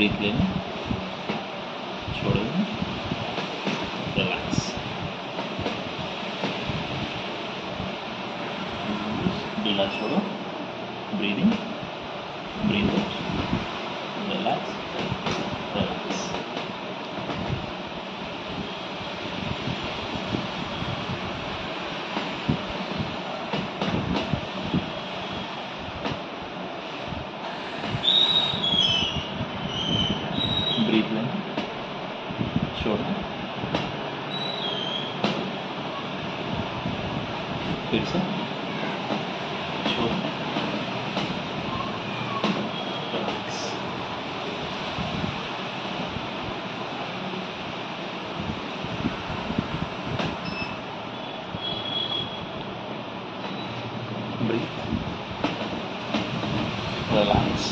Breathe लेना, छोड़ना, relax. ढीला छोड़ो, breathe in, breathe out, relax, relax. Breath लेना, छोड़ना, फिर से छोड़ना, रिलैक्स। Breathe, relax.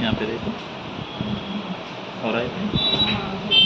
यहाँ पे देखो, हो रहा है क्या?